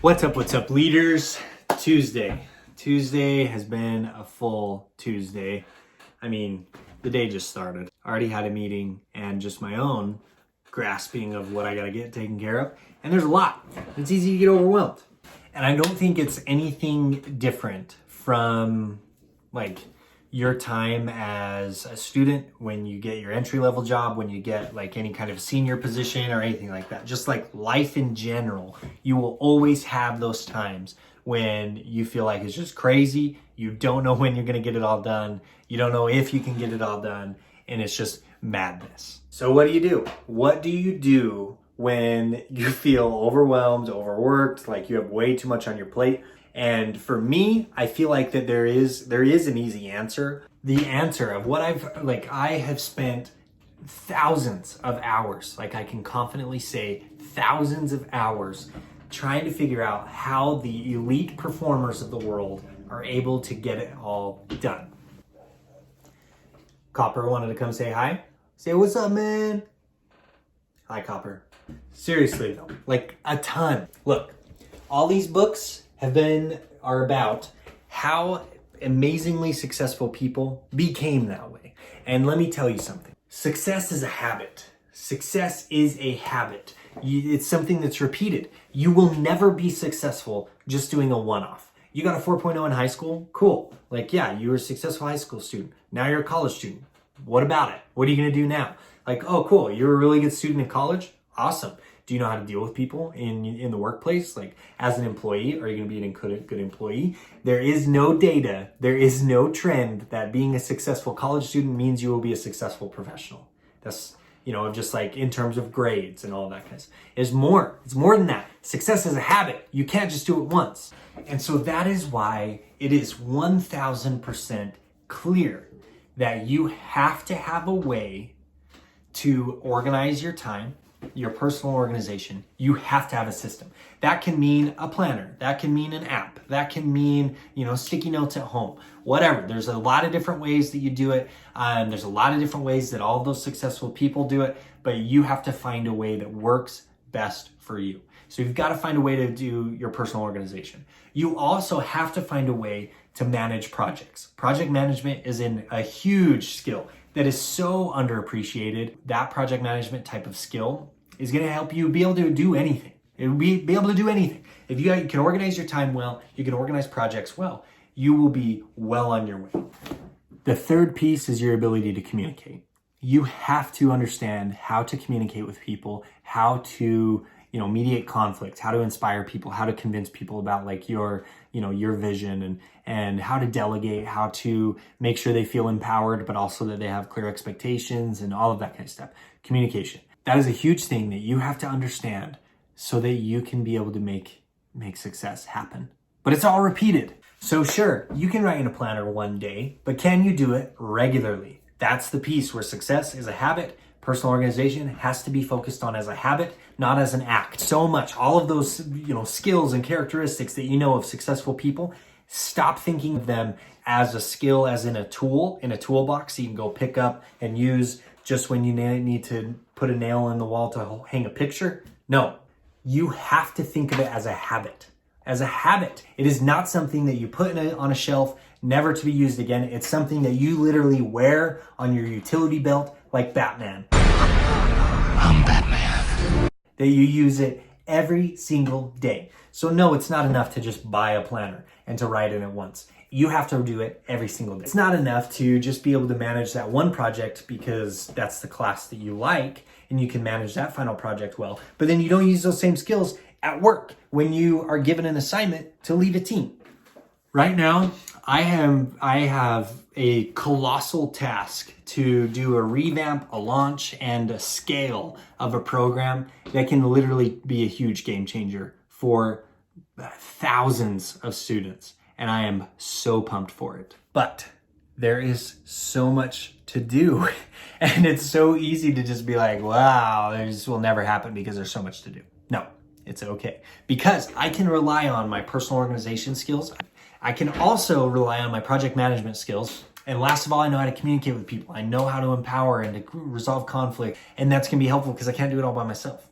What's up, leaders? Tuesday has been a full Tuesday. I mean, the day just started. I already had a meeting and just my own grasping of what I gotta get taken care of. And there's a lot. It's easy to get overwhelmed. And I don't think it's anything different from like your time as a student when you get your entry-level job, when you get like any kind of senior position or anything like that. Just like life in general, you will always have those times when you feel like it's just crazy. You don't know when you're gonna get it all done. You don't know if you can get it all done, and it's just madness. So what do you do? What do you do when you feel overwhelmed, overworked, like you have way too much on your plate? And for me, I feel like that there is an easy answer. The answer of what I have spent thousands of hours, like I can confidently say thousands of hours trying to figure out how the elite performers of the world are able to get it all done. Copper wanted to come say hi. Say, what's up, man? Hi, Copper. Seriously though, like a ton. Look, all these books are about how amazingly successful people became that way. And let me tell you something. Success is a habit. Success is a habit. It's something that's repeated. You will never be successful just doing a one-off. You got a 4.0 in high school? Cool. Like, yeah, you were a successful high school student. Now you're a college student. What about it? What are you going to do now? Like, oh, cool. You're a really good student in college? Awesome. Do you know how to deal with people in the workplace? Like as an employee, are you going to be a good employee? There is no data, there is no trend that being a successful college student means you will be a successful professional. That's, just like in terms of grades and all that kind of stuff. It's more than that. Success is a habit. You can't just do it once. And so that is why it is 1000% clear that you have to have a way to organize your time, your personal organization. You have to have a system. That can mean a planner. That can mean an app. That can mean, sticky notes at home, whatever. There's a lot of different ways that you do it. There's a lot of different ways that all those successful people do it, but you have to find a way that works best for you. So you've got to find a way to do your personal organization. You also have to find a way to manage projects. Project management is a huge skill that is so underappreciated. That project management type of skill is going to help you be able to do anything. It will be able to do anything. If you can organize your time well, you can organize projects well, you will be well on your way. The third piece is your ability to communicate. You have to understand how to communicate with people, how to mediate conflict, how to inspire people, how to convince people about like your vision and how to delegate, how to make sure they feel empowered, but also that they have clear expectations and all of that kind of stuff. Communication. That is a huge thing that you have to understand so that you can be able to make success happen. But it's all repeated. So sure, you can write in a planner one day, but can you do it regularly? That's the piece where success is a habit. Personal organization has to be focused on as a habit, not as an act. So much, all of those, skills and characteristics that you know of successful people, stop thinking of them as a skill, as in a tool, in a toolbox you can go pick up and use just when you need to put a nail in the wall to hang a picture. No, you have to think of it as a habit. As a habit. It is not something that you put on a shelf, never to be used again. It's something that you literally wear on your utility belt like Batman. I'm Batman. That you use it every single day. So no, it's not enough to just buy a planner and to write in it once. You have to do it every single day. It's not enough to just be able to manage that one project because that's the class that you like and you can manage that final project well. But then you don't use those same skills at work when you are given an assignment to lead a team. Right now, I have a colossal task to do a revamp, a launch, and a scale of a program that can literally be a huge game changer for thousands of students. And I am so pumped for it. But there is so much to do. And it's so easy to just be like, wow, this will never happen because there's so much to do. No, it's okay. Because I can rely on my personal organization skills. I can also rely on my project management skills. And last of all, I know how to communicate with people. I know how to empower and to resolve conflict. And that's going to be helpful because I can't do it all by myself.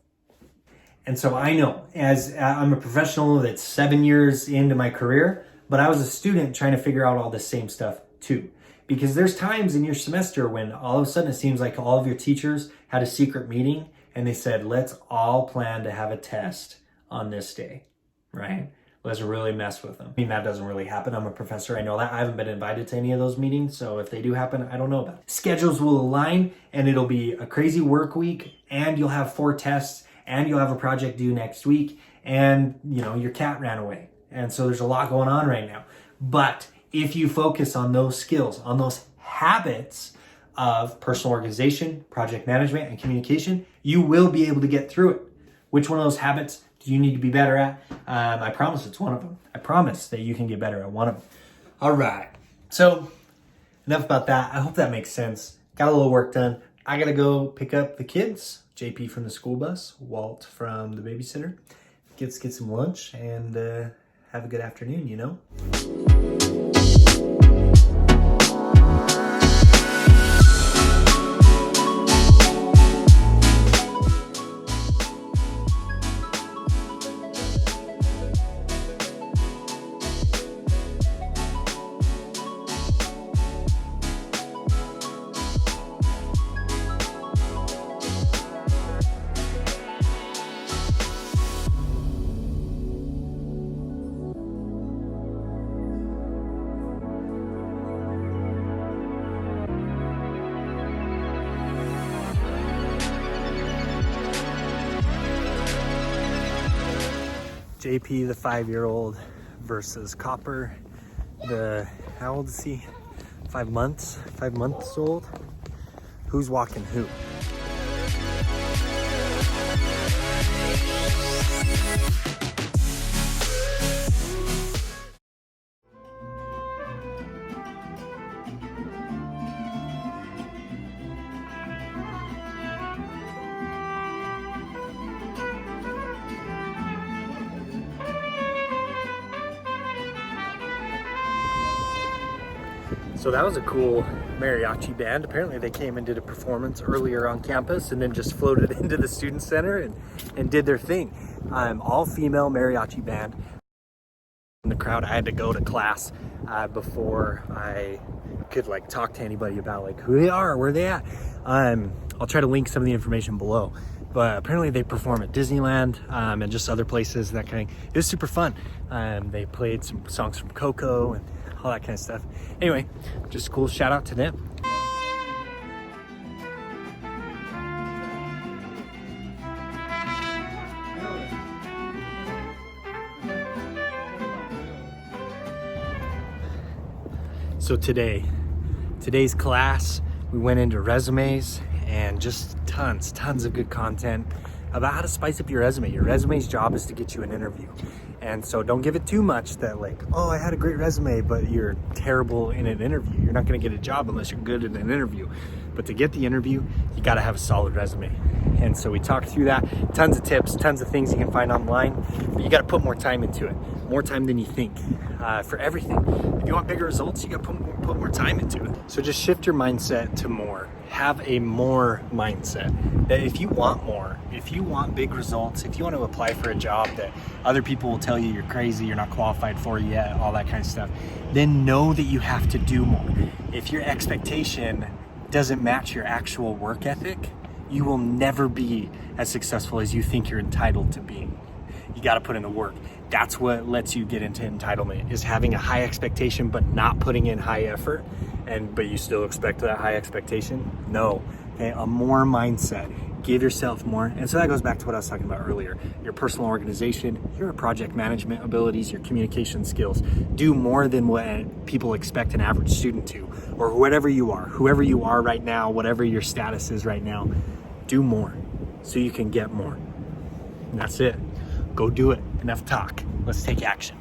And so I know, as I'm a professional that's 7 years into my career, but I was a student trying to figure out all the same stuff too. Because there's times in your semester when all of a sudden it seems like all of your teachers had a secret meeting and they said, let's all plan to have a test on this day, right? Let's really mess with them. I mean, that doesn't really happen. I'm a professor, I know that. I haven't been invited to any of those meetings, so if they do happen, I don't know about it. Schedules will align and it'll be a crazy work week, and you'll have 4 tests, and you'll have a project due next week, and your cat ran away. And so there's a lot going on right now. But if you focus on those skills, on those habits of personal organization, project management, and communication, you will be able to get through it. Which one of those habits do you need to be better at? I promise it's one of them. I promise that you can get better at one of them. All right. So enough about that. I hope that makes sense. Got a little work done. I got to go pick up the kids. JP from the school bus, Walt from the babysitter. Get some lunch and have a good afternoon, JP, the 5-year-old, versus Copper, how old is he? 5 months? 5 months old? Who's walking who? So that was a cool mariachi band. Apparently they came and did a performance earlier on campus and then just floated into the student center and did their thing. All female mariachi band. In the crowd, I had to go to class before I could talk to anybody about who they are, where they at. I'll try to link some of the information below. But apparently they perform at Disneyland and just other places, that kind of. It was super fun. They played some songs from Coco and all that kind of stuff. Anyway, just a cool shout out to them. So today's class, we went into resumes and just tons of good content about how to spice up your resume. Your resume's job is to get you an interview. And so don't give it too much that oh, I had a great resume, but you're terrible in an interview. You're not gonna get a job unless you're good in an interview. But to get the interview, you gotta have a solid resume. And so we talked through that. Tons of tips, tons of things you can find online, but you gotta put more time into it. More time than you think for everything. If you want bigger results, you gotta put more time into it. So just shift your mindset to more. Have a more mindset. That if you want more, if you want big results, if you want to apply for a job that other people will tell you you're crazy, you're not qualified for yet, all that kind of stuff, then know that you have to do more. If your expectation doesn't match your actual work ethic, you will never be as successful as you think you're entitled to being. You got to put in the work. That's what lets you get into entitlement, is having a high expectation but not putting in high effort. But you still expect that high expectation? No. Okay, a more mindset. Give yourself more. And so that goes back to what I was talking about earlier. Your personal organization, your project management abilities, your communication skills. Do more than what people expect an average student to, or whoever you are right now, whatever your status is right now. Do more so you can get more. And that's it. Go do it. Enough talk. Let's take action.